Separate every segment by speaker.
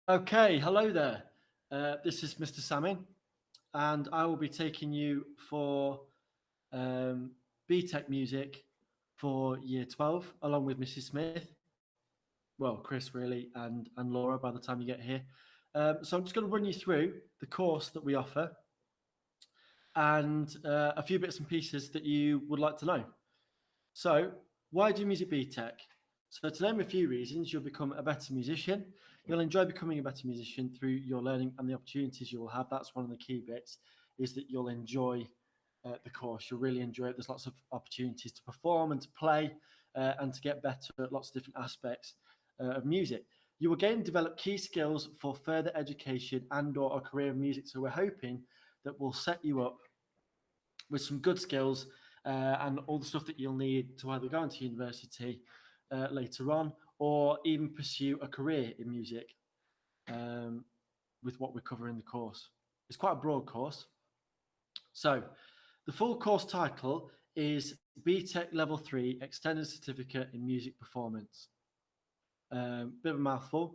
Speaker 1: Okay, hello there. This is Mr. Samin, and I will be taking you for um, BTEC music for year 12, along with Mrs. Smith. Well, Chris, really, and Laura by the time you get here. So I'm just going to run you through the course that we offer and a few bits and pieces that you would like to know. So, why do music BTEC? So, to name a few reasons, you'll become a better musician. You'll enjoy becoming a better musician through your learning and the opportunities you will have. That's one of the key bits, is that you'll enjoy the course. You'll really enjoy it. There's lots of opportunities to perform and to play and to get better at lots of different aspects of music. You will again develop key skills for further education and or a career in music. So we're hoping that we'll set you up with some good skills and all the stuff that you'll need to either go into university later on or even pursue a career in music um, with what we cover in the course. It's quite a broad course. So, the full course title is BTEC Level 3 Extended Certificate in Music Performance. Bit of a mouthful.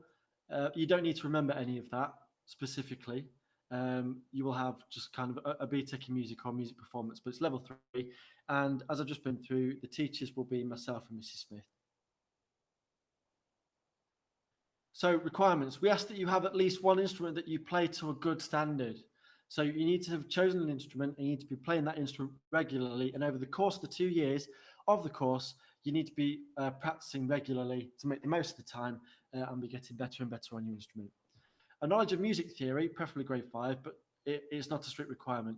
Speaker 1: You don't need to remember any of that specifically. You will have just kind of a BTEC in music or music performance, but it's level 3. And as I've just been through, the teachers will be myself and Mrs. Smith. So requirements, we ask that you have at least one instrument that you play to a good standard. So you need to have chosen an instrument and you need to be playing that instrument regularly. And over the course of the 2 years of the course, you need to be practicing regularly to make the most of the time and be getting better and better on your instrument. A knowledge of music theory, preferably grade 5, but it's not a strict requirement.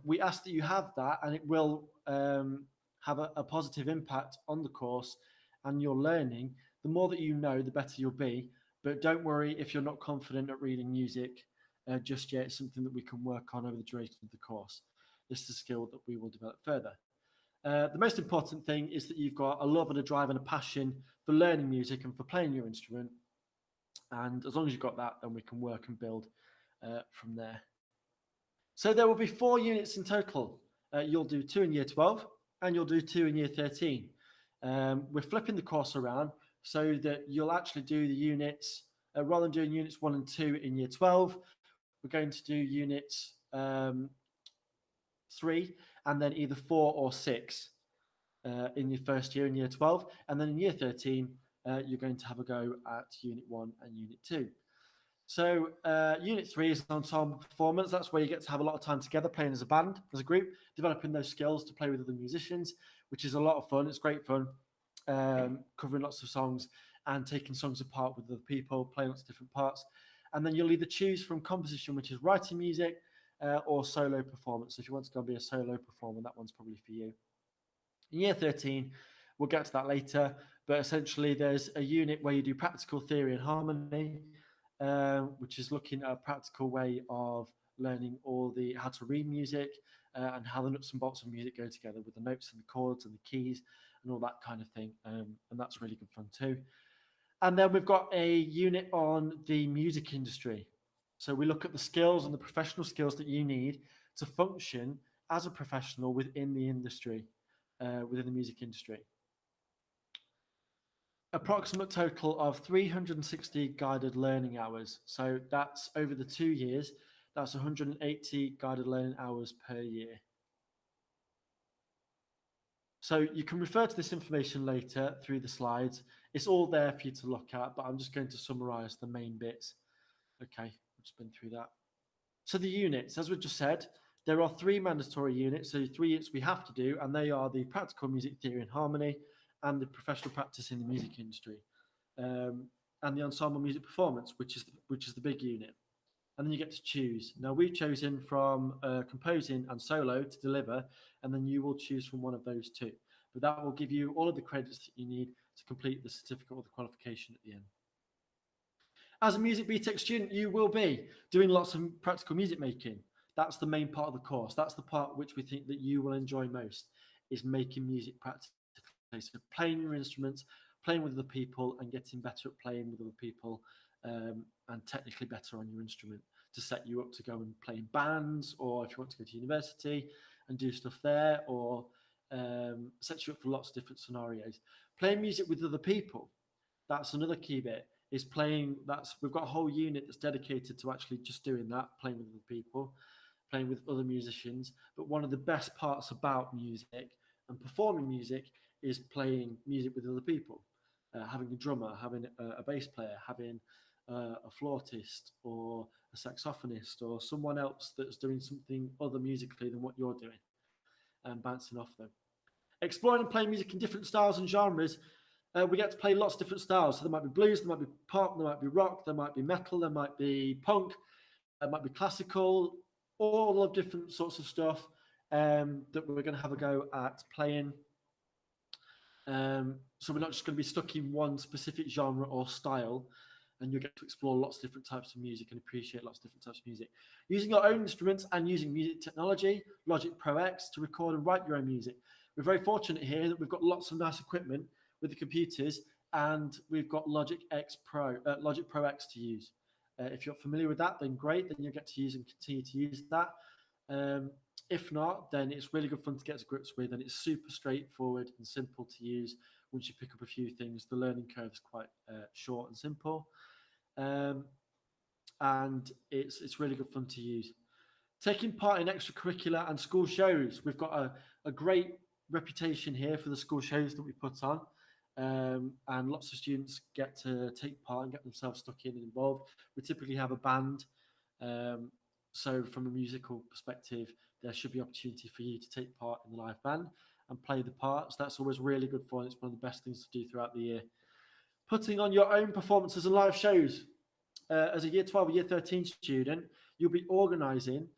Speaker 1: We ask that you have that and it will have a positive impact on the course and your learning. The more that you know, the better you'll be. But don't worry if you're not confident at reading music just yet. It's something that we can work on over the duration of the course. This is a skill that we will develop further. The most important thing is that you've got a love and a drive and a passion for learning music and for playing your instrument. And as long as you've got that, then we can work and build from there. So there will be 4 units in total. You'll do 2 in year 12 and you'll do 2 in year 13. We're flipping the course around so that you'll actually do the units, rather than doing units 1 and 2 in year 12, we're going to do units 3 and then either 4 or 6 in your first year in year 12. And then in year 13, you're going to have a go at unit 1 and unit 2. So unit 3 is ensemble performance. That's where you get to have a lot of time together playing as a band, as a group, developing those skills to play with other musicians, which is a lot of fun. It's great fun, covering lots of songs and taking songs apart with other people, playing lots of different parts. And then you'll either choose from composition, which is writing music, or solo performance. So if you want to go and be a solo performer, that one's probably for you. In year 13, we'll get to that later, but essentially there's a unit where you do practical theory and harmony, which is looking at a practical way of learning all the how to read music and how the nuts and bolts of music go together with the notes and the chords and the keys and all that kind of thing. And that's really good fun too. And then we've got a unit on the music industry. So we look at the skills and the professional skills that you need to function as a professional within the industry, within the music industry. Approximate total of 360 guided learning hours. So that's over the 2 years, that's 180 guided learning hours per year. So you can refer to this information later through the slides. It's all there for you to look at, but I'm just going to summarize the main bits. Okay, I've just been through that. So the units, as we just said, there are 3 mandatory units. So 3 units we have to do, and they are the practical music theory and harmony and the professional practice in the music industry. And the ensemble music performance, which is the big unit. And then you get to choose. Now we've chosen from composing and solo to deliver, and then you will choose from one of those 2. But that will give you all of the credits that you need to complete the certificate or the qualification at the end. As a music BTEC student, you will be doing lots of practical music making. That's the main part of the course. That's the part which we think that you will enjoy most, is making music practically. So playing your instruments, playing with other people and getting better at playing with other people and technically better on your instrument to set you up to go and play in bands, or if you want to go to university and do stuff there, or set you up for lots of different scenarios. Playing music with other people, that's another key bit. is playing. We've got a whole unit that's dedicated to actually just doing that, playing with other people, playing with other musicians. But one of the best parts about music and performing music is playing music with other people, having a drummer, having a bass player, having a flautist or a saxophonist or someone else that's doing something other musically than what you're doing, and bouncing off them. Exploring and playing music in different styles and genres. We get to play lots of different styles. So there might be blues, there might be pop, there might be rock, there might be metal, there might be punk, there might be classical, all of different sorts of stuff that we're going to have a go at playing. So we're not just going to be stuck in one specific genre or style, and you'll get to explore lots of different types of music and appreciate lots of different types of music. Using your own instruments and using music technology, Logic Pro X, to record and write your own music. We're very fortunate here that we've got lots of nice equipment with the computers, and we've got Logic Pro X to use. If you're familiar with that, then great, then you'll get to use and continue to use that. If not, then it's really good fun to get to grips with, and it's super straightforward and simple to use. Once you pick up a few things, the learning curve is quite short and simple, and it's really good fun to use. Taking part in extracurricular and school shows. We've got a great reputation here for the school shows that we put on, and lots of students get to take part and get themselves stuck in and involved. We typically have a band, so from a musical perspective, there should be opportunity for you to take part in the live band and play the parts. That's always really good fun. It's one of the best things to do throughout the year. Putting on your own performances and live shows. As a year 12 or year 13 student, you'll be organising,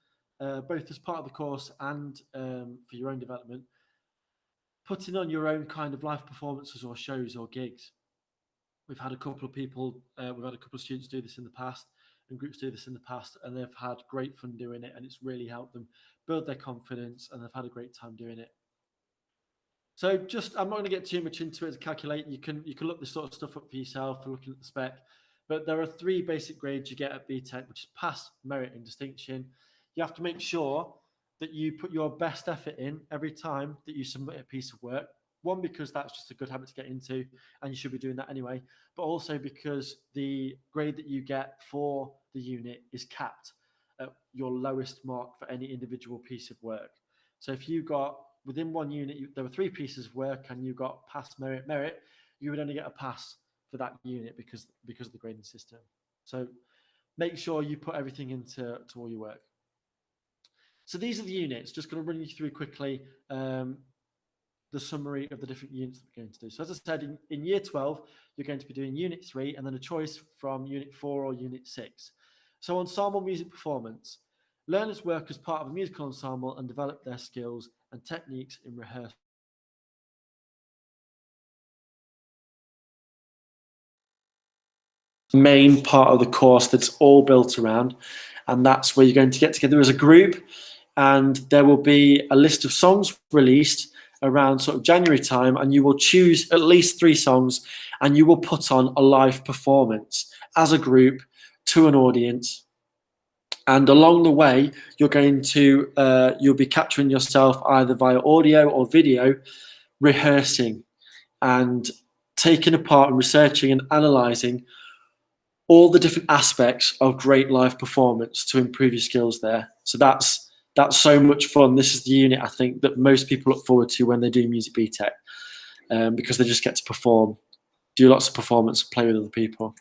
Speaker 1: both as part of the course and for your own development, putting on your own kind of live performances or shows or gigs. We've had a couple of people, we've had a couple of students do this in the past, and groups do this in the past, and they've had great fun doing it, and it's really helped them build their confidence, and they've had a great time doing it. So I'm not going to get too much into it to calculate. You can look this sort of stuff up for yourself for looking at the spec. But there are 3 basic grades you get at BTEC, which is pass, merit, and distinction. You have to make sure that you put your best effort in every time that you submit a piece of work. One, because that's just a good habit to get into, and you should be doing that anyway. But also because the grade that you get for the unit is capped at your lowest mark for any individual piece of work. So if you got within one unit, there were 3 pieces of work, and you got pass, merit, you would only get a pass for that unit because of the grading system. So make sure you put everything into all your work. So these are the units. Just going to run you through quickly the summary of the different units that we're going to do. So as I said, in year 12, you're going to be doing unit 3 and then a choice from unit 4 or unit 6. So ensemble music performance. Learners work as part of a musical ensemble and develop their skills and techniques in rehearsal. Main part of the course that's all built around, and that's where you're going to get together as a group, and there will be a list of songs released around sort of January time, and you will choose at least 3 songs, and you will put on a live performance as a group to an audience. And along the way, you'll be capturing yourself either via audio or video, rehearsing and taking apart and researching and analysing all the different aspects of great live performance to improve your skills there. So that's so much fun. This is the unit I think that most people look forward to when they do Music BTEC, because they just get to perform, do lots of performance, play with other people.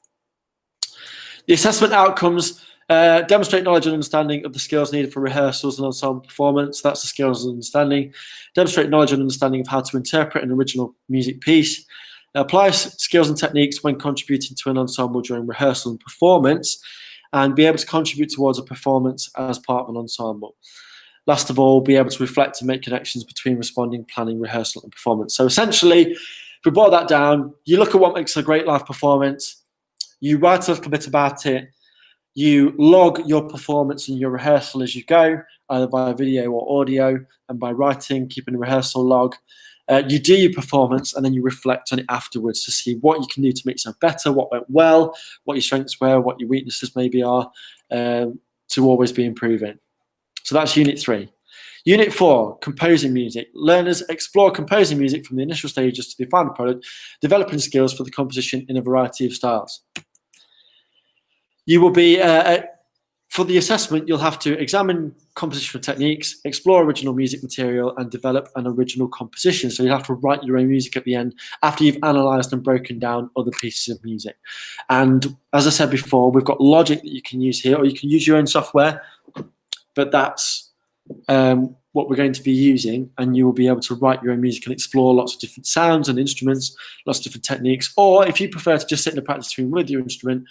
Speaker 1: The assessment outcomes demonstrate knowledge and understanding of the skills needed for rehearsals and ensemble performance. That's the skills and understanding. Demonstrate knowledge and understanding of how to interpret an original music piece. Apply skills and techniques when contributing to an ensemble during rehearsal and performance, and be able to contribute towards a performance as part of an ensemble. Last of all, be able to reflect and make connections between responding, planning, rehearsal, and performance. So essentially, if we boil that down, you look at what makes a great live performance, you write a little bit about it, you log your performance and your rehearsal as you go, either via video or audio, and by writing, keeping a rehearsal log. You do your performance, and then you reflect on it afterwards to see what you can do to make yourself better, what went well, what your strengths were, what your weaknesses maybe are, to always be improving. So that's unit 3. Unit 4, composing music. Learners explore composing music from the initial stages to the final product, developing skills for the composition in a variety of styles. You will be, for the assessment, you'll have to examine compositional techniques, explore original music material, and develop an original composition. So you'll have to write your own music at the end after you've analysed and broken down other pieces of music. And as I said before, we've got Logic that you can use here, or you can use your own software, but that's what we're going to be using, and you will be able to write your own music and explore lots of different sounds and instruments, lots of different techniques. Or if you prefer to just sit in a practice room with your instrument,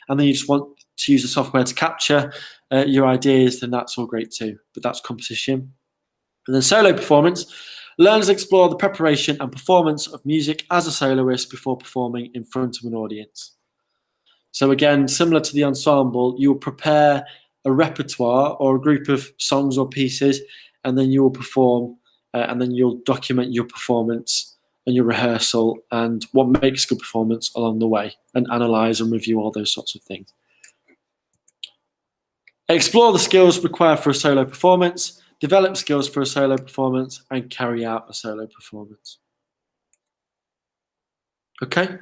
Speaker 1: and then you just want to use the software to capture your ideas, then that's all great too. But that's composition. And then solo performance. Learners explore the preparation and performance of music as a soloist before performing in front of an audience. So again, similar to the ensemble, you'll prepare a repertoire or a group of songs or pieces, and then you will perform, and then you'll document your performance and your rehearsal and what makes good performance along the way, and analyse and review all those sorts of things. Explore the skills required for a solo performance, develop skills for a solo performance, and carry out a solo performance. Okay,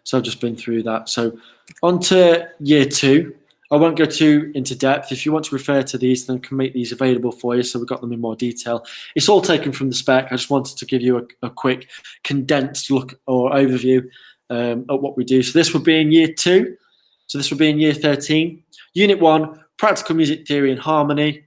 Speaker 1: so I've just been through that. So on to year 2. I won't go too into depth. If you want to refer to these, then I can make these available for you, so we've got them in more detail. It's all taken from the spec. I just wanted to give you a quick condensed look or overview at what we do. So this would be in year 2. So this would be in year 13. Unit 1, practical music theory and harmony.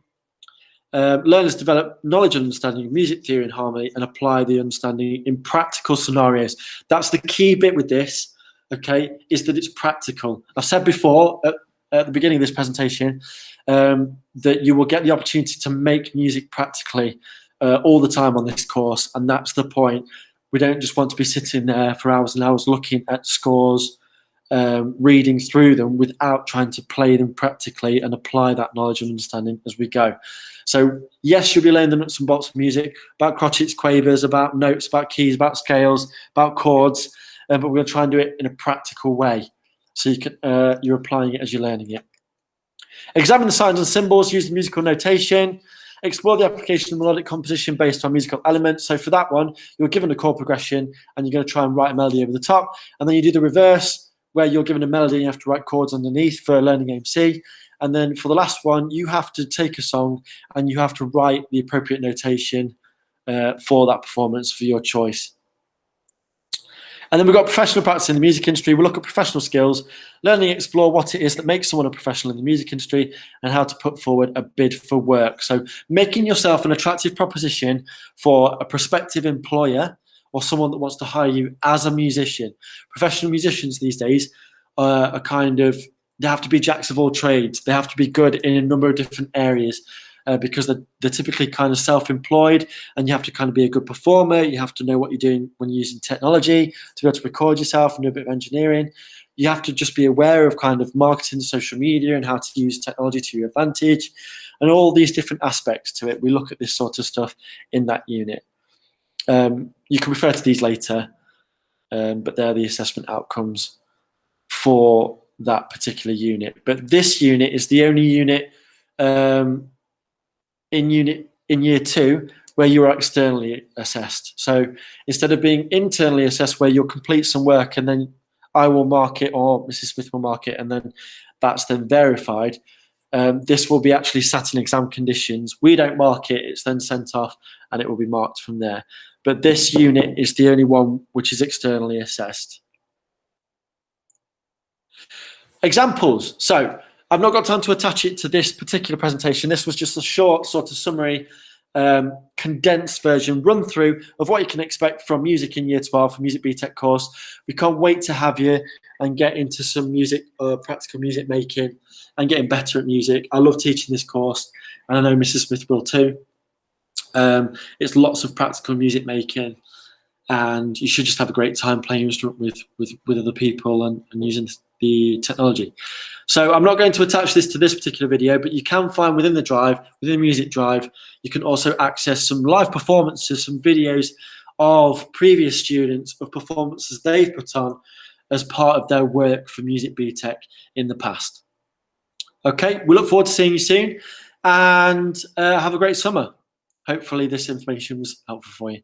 Speaker 1: Learners develop knowledge and understanding of music theory and harmony and apply the understanding in practical scenarios. That's the key bit with this, okay, is that it's practical. I've said before at the beginning of this presentation that you will get the opportunity to make music practically all the time on this course, and that's the point. We don't just want to be sitting there for hours and hours looking at scores, reading through them without trying to play them practically and apply that knowledge and understanding as we go. So yes, you'll be learning the nuts and bolts of music, about crotchets, quavers, about notes, about keys, about scales, about chords, but we're going to try and do it in a practical way. So you can, you're applying it as you're learning it. Examine the signs and symbols, use the musical notation, explore the application of melodic composition based on musical elements. So for that one, you're given a chord progression and you're going to try and write a melody over the top. And then you do the reverse, where you're given a melody and you have to write chords underneath for learning MC. And then for the last one, you have to take a song and you have to write the appropriate notation for that performance for your choice. And then we've got professional practice in the music industry. We'll look at professional skills, learning to explore what it is that makes someone a professional in the music industry and how to put forward a bid for work. So making yourself an attractive proposition for a prospective employer or someone that wants to hire you as a musician. Professional musicians these days are kind of, they have to be jacks of all trades. They have to be good in a number of different areas. Because they're typically kind of self-employed, and you have to kind of be a good performer. You have to know what you're doing when you're using technology to be able to record yourself and do a bit of engineering. You have to just be aware of kind of marketing, social media, and how to use technology to your advantage, and all these different aspects to it. We look at this sort of stuff in that unit. You can refer to these later, but they're the assessment outcomes for that particular unit. But this unit is the only unit in year 2 where you are externally assessed. So instead of being internally assessed where you'll complete some work and then I will mark it or Mrs. Smith will mark it and then that's then verified, this will be actually sat in exam conditions. We don't mark it, it's then sent off and it will be marked from there. But this unit is the only one which is externally assessed. Examples. So I've not got time to attach it to this particular presentation. This was just a short sort of summary, condensed version, run through of what you can expect from music in year 12 for Music BTEC course. We can't wait to have you and get into some music, practical music making and getting better at music. I love teaching this course and I know Mrs. Smith will too. It's lots of practical music making and you should just have a great time playing instrument with other people and using the technology. So I'm not going to attach this to this particular video, but you can find within the drive, within the music drive, you can also access some live performances, some videos of previous students of performances they've put on as part of their work for Music BTEC in the past. Okay, we look forward to seeing you soon and have a great summer. Hopefully this information was helpful for you.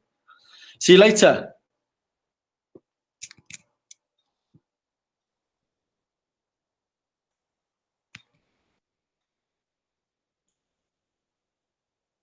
Speaker 1: See you later.